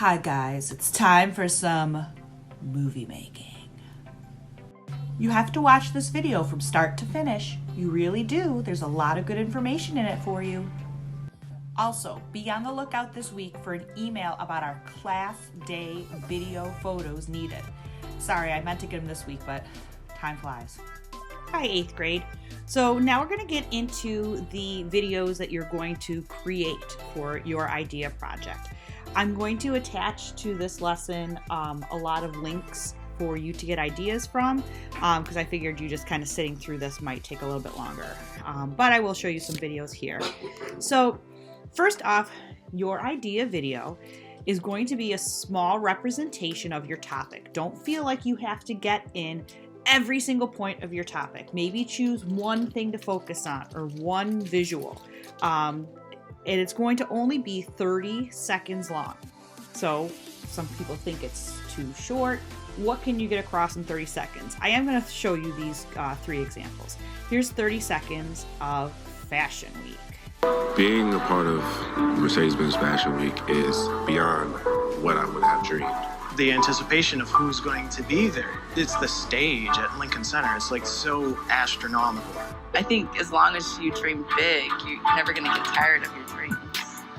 Hi guys, it's time for some movie making. You have to watch this video from start to finish. You really do. There's a lot of good information in it for you. Also, be on the lookout this week for an email about our class day video photos needed. Sorry, I meant to get them this week, but time flies. Hi, 8th grade. So now we're going to get into the videos that you're going to create for your idea project. I'm going to attach to this lesson a lot of links for you to get ideas from because I figured you just kind of sitting through this might take a little bit longer. But I will show you some videos here. So first off, your idea video is going to be a small representation of your topic. Don't feel like you have to get in every single point of your topic. Maybe choose one thing to focus on or one visual. And it's going to only be 30 seconds long. So some people think it's too short. What can you get across in 30 seconds? I am going to show you these 3 examples. Here's 30 seconds of Fashion Week. Being a part of Mercedes-Benz Fashion Week is beyond what I would have dreamed. The anticipation of who's going to be there. It's the stage at Lincoln Center. It's like so astronomical. I think as long as you dream big, you're never going to get tired of your dreams.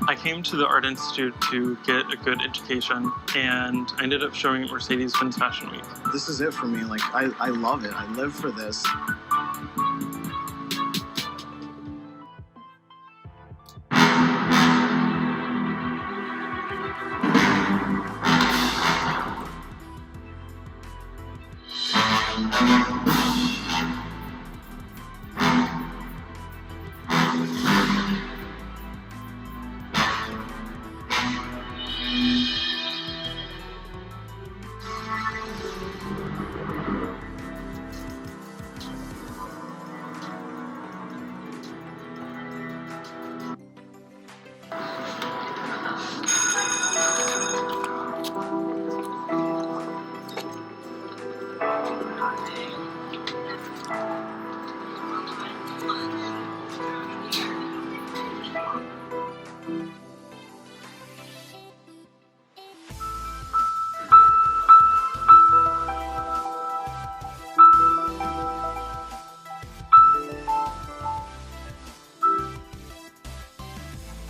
I came to the Art Institute to get a good education, and I ended up showing at Mercedes-Benz Fashion Week. This is it for me. Like, I love it. I live for this.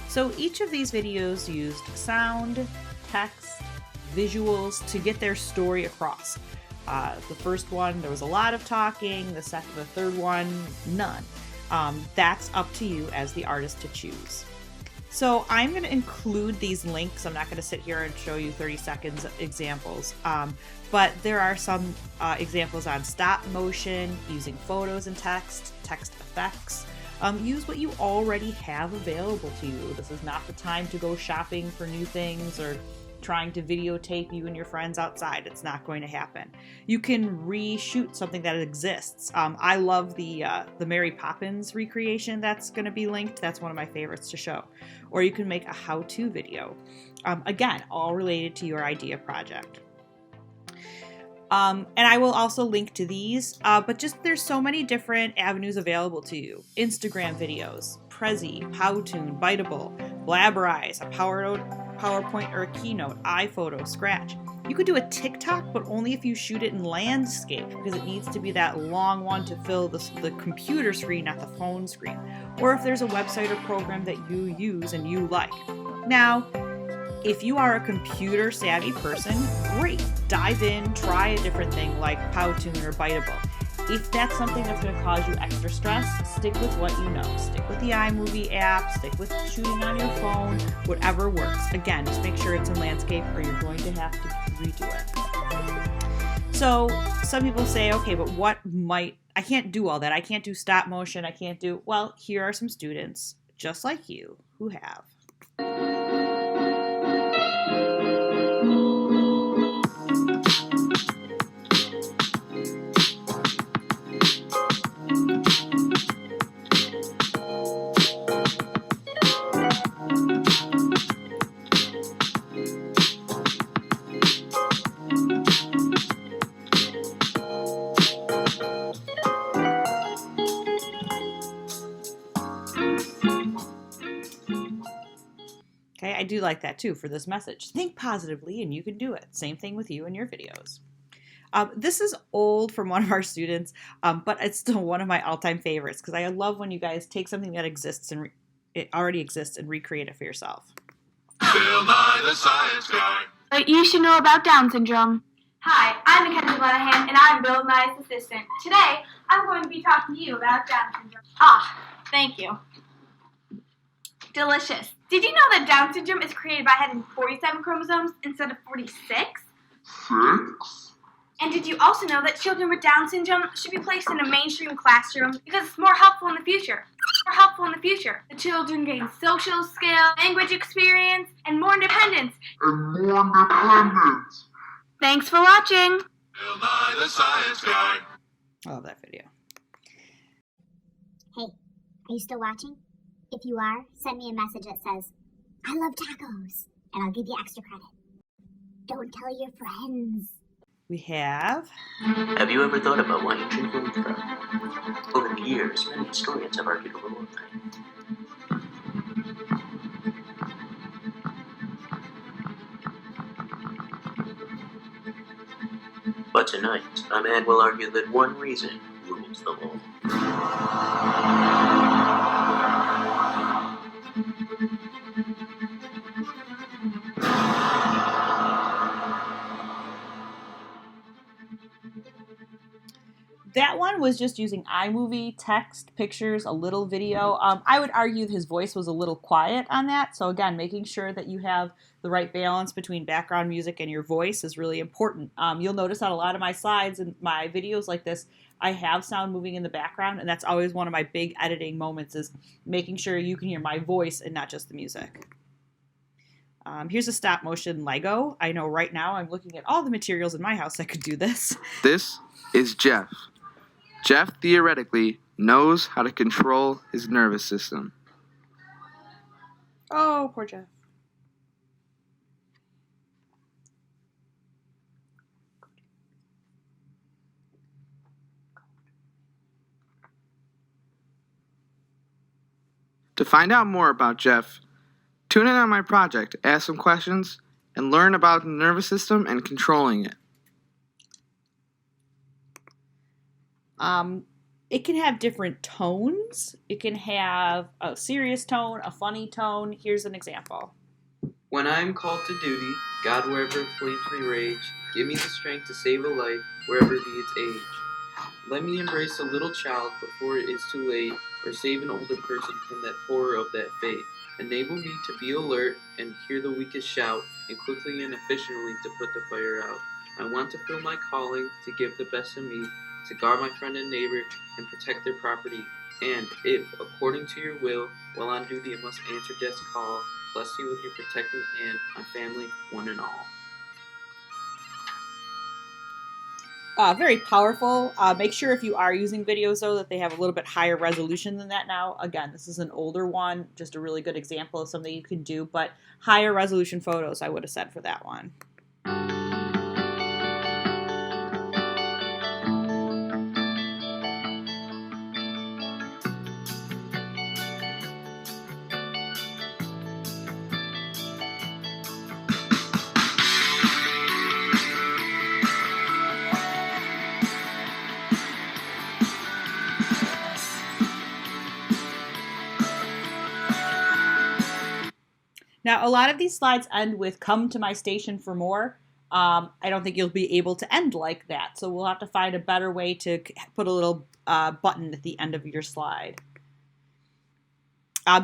So each of these videos used sound, text, visuals to get their story across. The first one, there was a lot of talking. The third one, none. That's up to you as the artist to choose. So I'm going to include these links. I'm not going to sit here and show you 30 seconds examples, but there are some examples on stop motion, using photos and text effects. Use what you already have available to you. This is not the time to go shopping for new things or trying to videotape you and your friends outside. It's not going to happen. You can reshoot something that exists. I love the Mary Poppins recreation that's going to be linked. That's one of my favorites to show. Or you can make a how-to video. Again, all related to your idea project. And I will also link to these, but just there's so many different avenues available to you. Instagram videos, Prezi, Powtoon, Biteable, Blabberize, a PowerPoint or a Keynote, iPhoto, Scratch. You could do a TikTok, but only if you shoot it in landscape, because it needs to be that long one to fill the computer screen, not the phone screen. Or if there's a website or program that you use and you like. Now, if you are a computer savvy person, great. Dive in, try a different thing like Powtoon or Biteable. If that's something that's going to cause you extra stress, stick with what you know. Stick with the iMovie app, stick with shooting on your phone, whatever works. Again, just make sure it's in landscape or you're going to have to redo it. So some people say, okay, but I can't do all that. I can't do stop motion. Well, here are some students just like you who have. Okay, I do like that too for this message. Think positively and you can do it. Same thing with you and your videos. This is old from one of our students, but it's still one of my all-time favorites because I love when you guys take something that exists and it already exists and recreate it for yourself. Bill Nye the Science Guy. What you should know about Down syndrome. Hi, I'm Mackenzie Lenahan, and I'm Bill Nye's assistant. Today, I'm going to be talking to you about Down syndrome. Thank you. Delicious. Did you know that Down syndrome is created by having 47 chromosomes instead of 46? 6? And did you also know that children with Down syndrome should be placed in a mainstream classroom because it's more helpful in the future? The children gain social skill, language experience, and more independence. Thanks for watching. Bill Nye the Science Guy. I love that video. Hey, are you still watching? If you are, send me a message that says, I love tacos, and I'll give you extra credit. Don't tell your friends. We have... Have you ever thought about why you drink Luther? Over the years, many historians have argued over one thing. But tonight, a man will argue that one reason rules them all. That one was just using iMovie, text, pictures, a little video. I would argue his voice was a little quiet on that. So again, making sure that you have the right balance between background music and your voice is really important. You'll notice on a lot of my slides and my videos like this, I have sound moving in the background, and that's always one of my big editing moments is making sure you can hear my voice and not just the music. Here's a stop motion Lego. I know right now I'm looking at all the materials in my house that could do this. This is Jeff. Jeff theoretically knows how to control his nervous system. Oh, poor Jeff. To find out more about Jeff, tune in on my project, ask some questions, and learn about the nervous system and controlling it. It can have different tones. It can have a serious tone, a funny tone. Here's an example. When I am called to duty, God, wherever flames may rage, give me the strength to save a life, wherever be its age. Let me embrace a little child before it is too late, or save an older person from that horror of that fate. Enable me to be alert and hear the weakest shout, and quickly and efficiently to put the fire out. I want to feel my calling, to give the best of me, to guard my friend and neighbor, and protect their property. And if, according to your will, while on duty I must answer death's call, bless me with your protecting hand, my family, one and all. Very powerful. Make sure if you are using videos, though, that they have a little bit higher resolution than that now. Again, this is an older one, just a really good example of something you can do, but higher resolution photos, I would have said for that one. Now, a lot of these slides end with "come to my station for more." I don't think you'll be able to end like that, so we'll have to find a better way to put a little button at the end of your slide.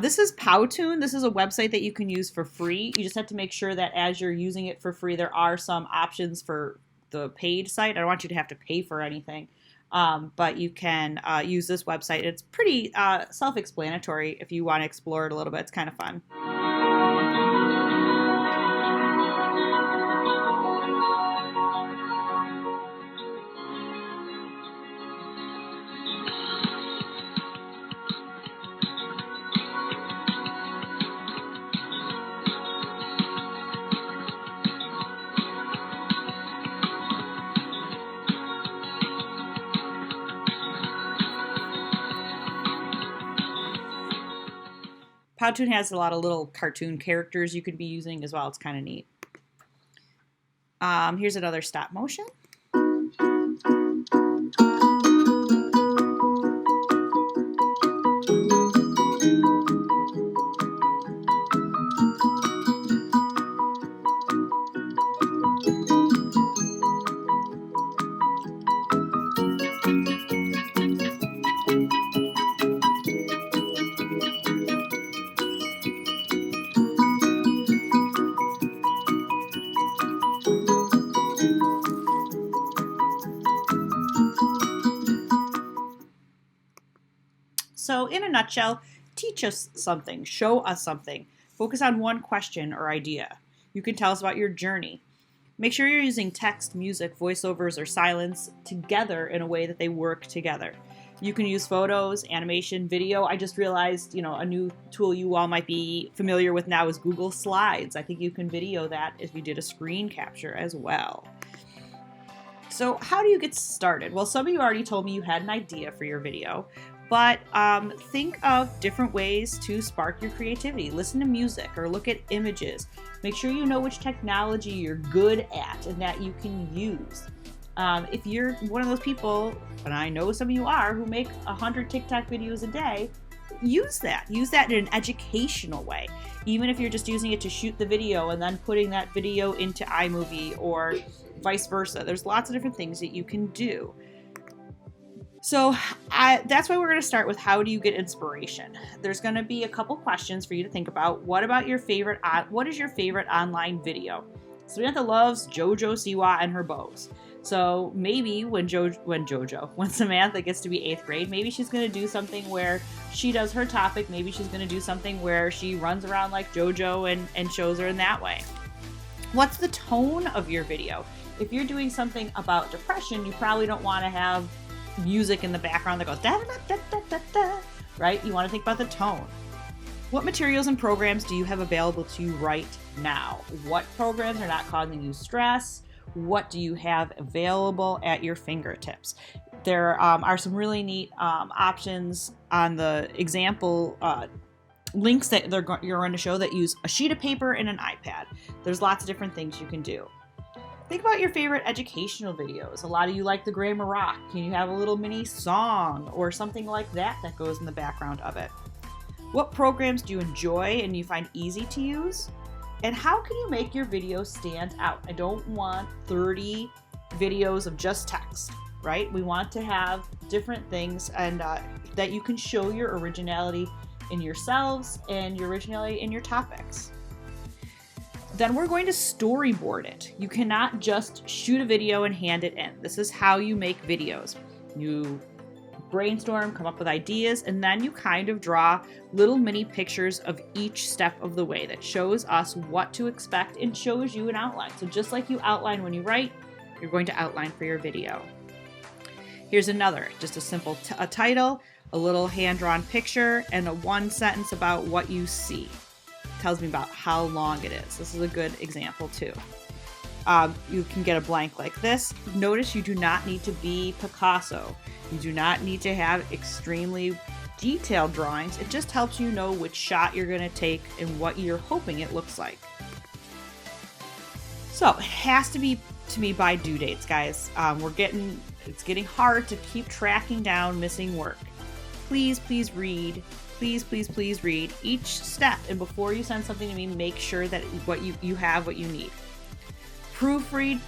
This is Powtoon. This is a website that you can use for free. You just have to make sure that as you're using it for free, there are some options for the paid site. I don't want you to have to pay for anything, but you can use this website. It's pretty self-explanatory if you want to explore it a little bit. It's kind of fun. Powtoon has a lot of little cartoon characters you could be using as well. It's kind of neat. Here's another stop motion. So in a nutshell, teach us something, show us something, focus on one question or idea. You can tell us about your journey. Make sure you're using text, music, voiceovers, or silence together in a way that they work together. You can use photos, animation, video. I just realized, a new tool you all might be familiar with now is Google Slides. I think you can video that if you did a screen capture as well. So how do you get started? Well, some of you already told me you had an idea for your video. But think of different ways to spark your creativity. Listen to music or look at images. Make sure you know which technology you're good at and that you can use. If you're one of those people, and I know some of you are, who make 100 TikTok videos a day, use that. Use that in an educational way. Even if you're just using it to shoot the video and then putting that video into iMovie or vice versa. There's lots of different things that you can do. So that's why we're going to start with how do you get inspiration. There's going to be a couple questions for you to think about. What is your favorite online video? Samantha loves JoJo Siwa and her bows. So maybe when Samantha gets to be 8th grade, maybe she's going to do something where she does her topic. Maybe she's going to do something where she runs around like JoJo and shows her in that way. What's the tone of your video? If you're doing something about depression, you probably don't want to have music in the background that goes da da da da da da, right? You want to think about the tone. What materials and programs do you have available to you right now? What programs are not causing you stress? What do you have available at your fingertips? There are some really neat options on the example links that you're going to show that use a sheet of paper and an iPad. There's lots of different things you can do. Think about your favorite educational videos. A lot of you like the Grammar Rock. Can you have a little mini song or something like that goes in the background of it? What programs do you enjoy and you find easy to use? And how can you make your video stand out? I don't want 30 videos of just text, right? We want to have different things and that you can show your originality in yourselves and your originality in your topics. Then we're going to storyboard it. You cannot just shoot a video and hand it in. This is how you make videos. You brainstorm, come up with ideas, and then you kind of draw little mini pictures of each step of the way that shows us what to expect and shows you an outline. So just like you outline when you write, you're going to outline for your video. Here's another, just a simple a title, a little hand-drawn picture, and a one sentence about what you see. Tells me about how long it is. This is a good example too. You can get a blank like this. Notice you do not need to be Picasso. You do not need to have extremely detailed drawings. It just helps you know which shot you're going to take and what you're hoping it looks like. So it has to be to me by due dates, guys. It's getting hard to keep tracking down missing work. Please read. Please read each step, and before you send something to me, make sure that what you have what you need. Proofread.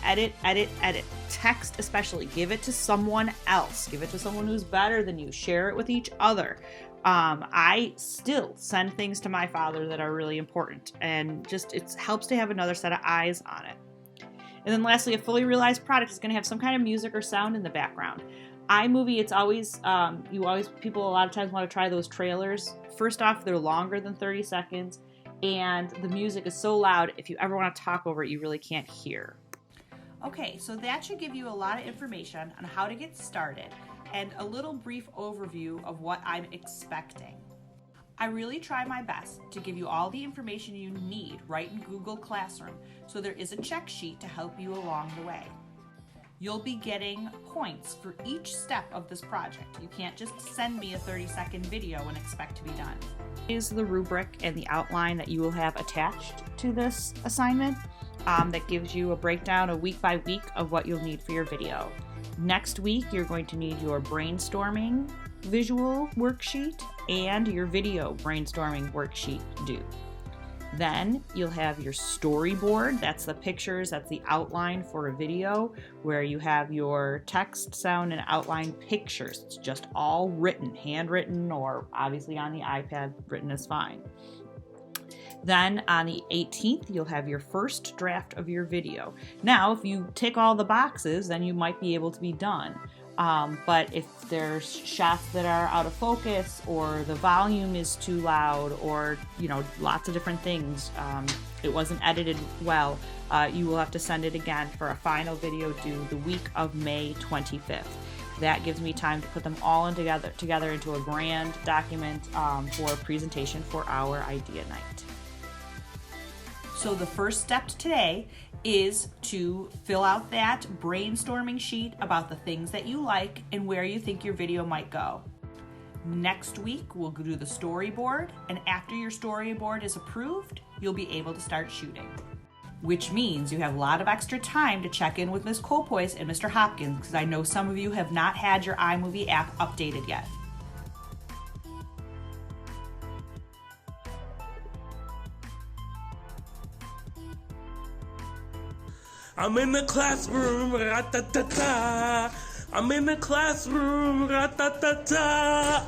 Edit. Text especially. Give it to someone else. Give it to someone who's better than you. Share it with each other. I still send things to my father that are really important, and just it helps to have another set of eyes on it. And then lastly, a fully realized product is going to have some kind of music or sound in the background. iMovie, it's always, people a lot of times want to try those trailers. First off, they're longer than 30 seconds, and the music is so loud, if you ever want to talk over it, you really can't hear. Okay, so that should give you a lot of information on how to get started and a little brief overview of what I'm expecting. I really try my best to give you all the information you need right in Google Classroom, so there is a check sheet to help you along the way. You'll be getting points for each step of this project. You can't just send me a 30-second video and expect to be done. Here's the rubric and the outline that you will have attached to this assignment that gives you a breakdown of week by week of what you'll need for your video. Next week, you're going to need your brainstorming visual worksheet and your video brainstorming worksheet due. Then you'll have your storyboard. That's the pictures, that's the outline for a video where you have your text, sound, and outline pictures. It's just all written, handwritten, or obviously on the iPad, written is fine. Then on the 18th, you'll have your first draft of your video. Now, if you tick all the boxes, then you might be able to be done. But if there's shots that are out of focus, or the volume is too loud, or, lots of different things, it wasn't edited well, you will have to send it again for a final video due the week of May 25th. That gives me time to put them all together into a grand document for a presentation for our idea night. So the first step today is to fill out that brainstorming sheet about the things that you like and where you think your video might go. Next week, we'll do the storyboard, and after your storyboard is approved, you'll be able to start shooting. Which means you have a lot of extra time to check in with Ms. Colpoys and Mr. Hopkins, because I know some of you have not had your iMovie app updated yet. I'm in the classroom, ra-ta-ta-ta. I'm in the classroom, ra-ta-ta-ta.